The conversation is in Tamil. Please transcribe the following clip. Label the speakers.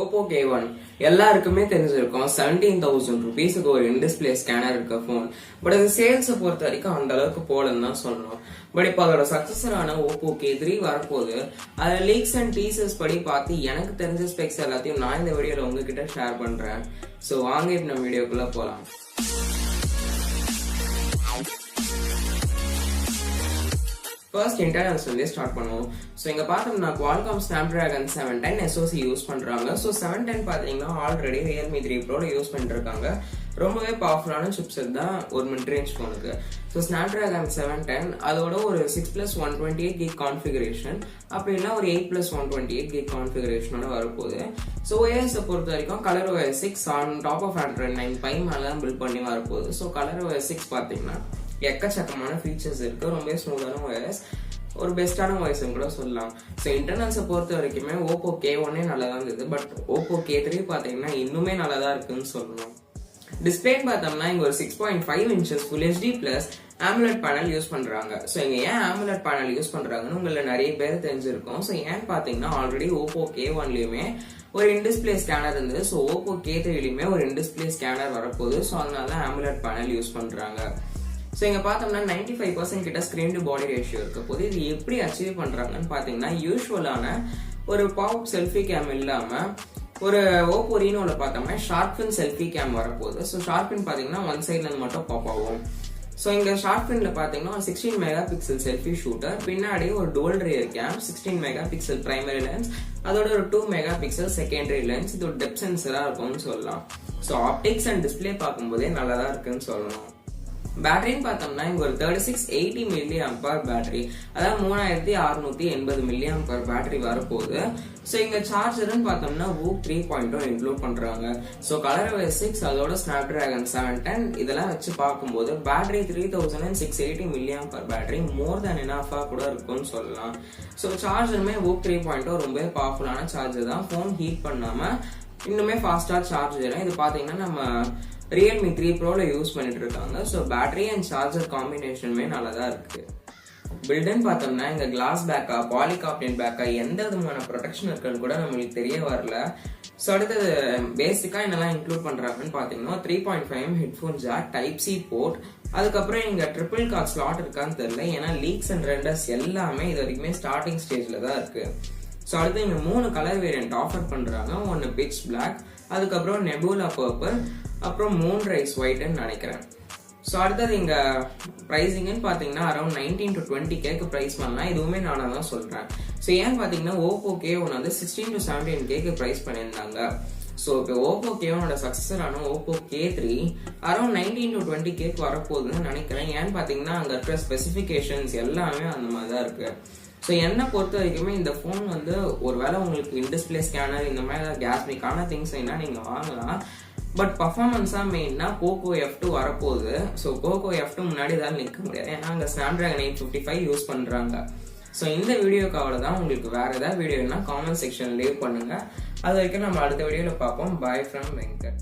Speaker 1: Oppo K1 எல்லாருக்குமே தெரிஞ்சிருக்கும் 17,000 rupeesக்கு ஒரு in-display ஸ்கேனர் இருக்க போன். பட் அது சேல்ஸ் பொறுத்த வரைக்கும் அந்த அளவுக்கு போலன்னு தான் சொல்லணும். பட் இப்போ அதோட சக்சஸரான Oppo K3 வரப்போகுது. அது லீக்ஸ் அண்ட் டீசஸ் படி பார்த்து எனக்கு தெரிஞ்ச ஸ்பெக்ஸ் எல்லாத்தையும் நான் இந்த வீடியோல உங்ககிட்ட ஷேர் பண்றேன். ஸோ வாங்க இப்போ நம்ம வீடியோக்குள்ள போலாம். First internals வந்து ஸ்டார்ட் பண்ணுவோம். ஸோ இங்க பார்த்தோம்னா Qualcomm Snapdragon 710 SoC யூஸ் பண்றாங்க. ஸோ 710 பாத்தீங்கன்னா ஆல்ரெடி Realme 3 Proல யூஸ் பண்ணிட்டு இருக்காங்க. ரொம்பவே பவர்ஃபுல்லான சிப்செட் தான் ஒரு மிட் ரேஞ்ச் போனுக்கு. ஸோ Snapdragon 710 அதோட ஒரு 6+128GB கான்ஃபிகரேஷன் அப்படி இல்லைன்னா ஒரு 8+128GB கான்ஃபிகரேஷனோட வரப்போகுது. ஸோ OS பொறுத்த வரைக்கும் ColorOS 6 on top of Android 9 Pie மேல தான் பில்ட் பண்ணி வரப்போகுது. ஸோ ColorOS 6 பாத்தீங்கன்னா எக்கச்சக்கமான ஃபீச்சர்ஸ் இருக்கு. ரொம்ப ஸ்மூத்தான OS, ஒரு பெஸ்டான OS கூட சொல்லலாம். ஸோ இன்டர்னல்ஸை பொறுத்த வரைக்குமே Oppo K1 நல்லா தான் இருந்தது. பட் Oppo K3 பாத்தீங்கன்னா இன்னுமே நல்லா தான் இருக்குன்னு சொல்லணும். டிஸ்பிளே பார்த்தோம்னா இங்க ஒரு 6.5 inches Full HD Plus AMOLED panel use பண்றாங்க. ஸோ இங்க ஏன் AMOLED பேனல் யூஸ் பண்றாங்கன்னு உங்களை நிறைய பேர் தெரிஞ்சிருக்கும். ஸோ ஏன் பாத்தீங்கன்னா ஆல்ரெடி Oppo K1லயுமே ஒரு in-display ஸ்கேனர் இருந்தது. ஸோ Oppo K3லயுமே ஒரு in-display ஸ்கேனர் வரப்போகுது. ஸோ அதனால AMOLED பேனல் யூஸ் பண்றாங்க. ஸோ இங்க பார்த்தோம்னா 95% கிட்ட ஸ்கிரீன் டு பாடி ரேஷியோ இருக்க போது இது எப்படி அச்சீவ் பண்றாங்கன்னு பாத்தீங்கன்னா யூஸ்வலான ஒரு பாப் செல்ஃபி கேம் இல்லாம ஒரு Oppo Renoல பார்த்தோம்னா ஷார்ப் ஃபின் செல்ஃபி கேம் வரப்போகுது. ஸோ ஷார்ப் ஃபின் பாத்தீங்கன்னா ஒன் சைட்ல இருந்து மட்டும் பாப் ஆகும். ஸோ இங்க ஷார்ப் ஃபின்ல பாத்தீங்கன்னா 16 மெகா செல்ஃபி ஷூட்டர், பின்னாடி ஒரு dual rear cam, 16 mega primary lens, அதோட ஒரு 2 மெகா செகண்டரி லென்ஸ், இது ஒரு டெப்த் சென்சரா இருக்கும்னு சொல்லலாம். ஸோ ஆப்டிக்ஸ் அண்ட் டிஸ்பிளே பார்க்கும்போதே நல்லதா இருக்குன்னு சொல்லணும். பேட்டரின்னு பார்த்தோம்னா இங்க ஒரு 3680 mAh பேட்டரி, அதாவது 3680 mAh பேட்டரி வரப்போகுது. ஸோ இங்க சார்ஜர்னு பார்த்தோம்னா WOOC 3.0 இன்க்ளூட் பண்றாங்க. ஸோ ColorOS 6 அதோட Snapdragon 710 இதெல்லாம் வச்சு பார்க்கும்போது பேட்டரி 3680 mAh பேட்டரி மோர் தேன் எனஃபா கூட இருக்கும்னு சொல்லலாம். ஸோ சார்ஜருமே WOOC 3.0 ரொம்ப பவர்ஃபுல்லான சார்ஜர் தான். போன் ஹீட் பண்ணாம இன்னுமே ஃபாஸ்டா சார்ஜ் ஆயிடும். இது பாத்தீங்கன்னா நம்ம Realme 3 Proல யூஸ் பண்ணிட்டு இருக்காங்க. ஸோ பேட்டரி அண்ட் சார்ஜர் காம்பினேஷனுமே நல்லதா இருக்கு. பில்டுன்னு பார்த்தோம்னா இங்க கிளாஸ் பேக்கா பாலிகார்பனேட் பேக்கா எந்த விதமான ப்ரொடெக்ஷன் இருக்குன்னு கூட நம்மளுக்கு தெரிய வரல. ஸோ அடுத்தது பேசிக்கா என்னெல்லாம் இன்க்ளூட் பண்றாங்கன்னு பாத்தீங்கன்னா 3.5mm headphone jack, Type-C board, அதுக்கப்புறம் இங்க ட்ரிபிள் கார்ட் ஸ்லாட் இருக்கான்னு தெரியல. ஏன்னா லீக்ஸ் அண்ட் ரெண்டர்ஸ் எல்லாமே இது வரைக்குமே ஸ்டார்டிங் ஸ்டேஜ்ல தான் இருக்கு. ஸோ அடுத்து இங்க 3 கலர் வேரியன்ட் ஆஃபர் பண்றாங்க. ஒன்னு பிட்ச் பிளாக், அதுக்கப்புறம் நெபுலா பர்பிள், அப்புறம் மூன்ரைஸ் ஒயிட்னு நினைக்கிறேன். ஸோ அடுத்தது இங்க பிரைசிங்னு பாத்தீங்கன்னா அரௌண்ட் 19 to 20K பிரைஸ் பண்ணலாம். இதுவுமே நானா தான் சொல்றேன். ஸோ ஏன்னு பாத்தீங்கன்னா Oppo K1 வந்து 16 to 17K பிரைஸ் பண்ணியிருந்தாங்க. ஸோ இப்போ Oppo K1ஓட சக்சஸரான Oppo K3 around 19 to 20K வரப்போகுதுன்னு நினைக்கிறேன். ஏன்னு பாத்தீங்கன்னா அங்க இருக்கிற ஸ்பெசிபிகேஷன்ஸ் எல்லாமே அந்த மாதிரி தான் இருக்கு. ஸோ என்னை பொறுத்த வரைக்குமே இந்த ஃபோன் வந்து ஒருவேளை உங்களுக்கு இன்-டிஸ்பிளே ஸ்கேனர் இந்த மாதிரி கேஸ்மிக்கான திங்ஸ் என்ன நீங்க வாங்கலாம். பட் பர்ஃபார்மன்ஸா மெயின்னா Poco F2 வரப்போகுது. ஸோ Poco F2 முன்னாடி தான் நிற்க முடியாது. ஏன்னா அங்கே Snapdragon 855 யூஸ் பண்றாங்க. ஸோ இந்த வீடியோக்கு அவ்வளோதான். உங்களுக்கு வேற ஏதாவது வீடியோனா காமெண்ட் செக்ஷன் லீவ் பண்ணுங்க. அது வரைக்கும் நம்ம அடுத்த வீடியோல பார்ப்போம். Bye from Venkat.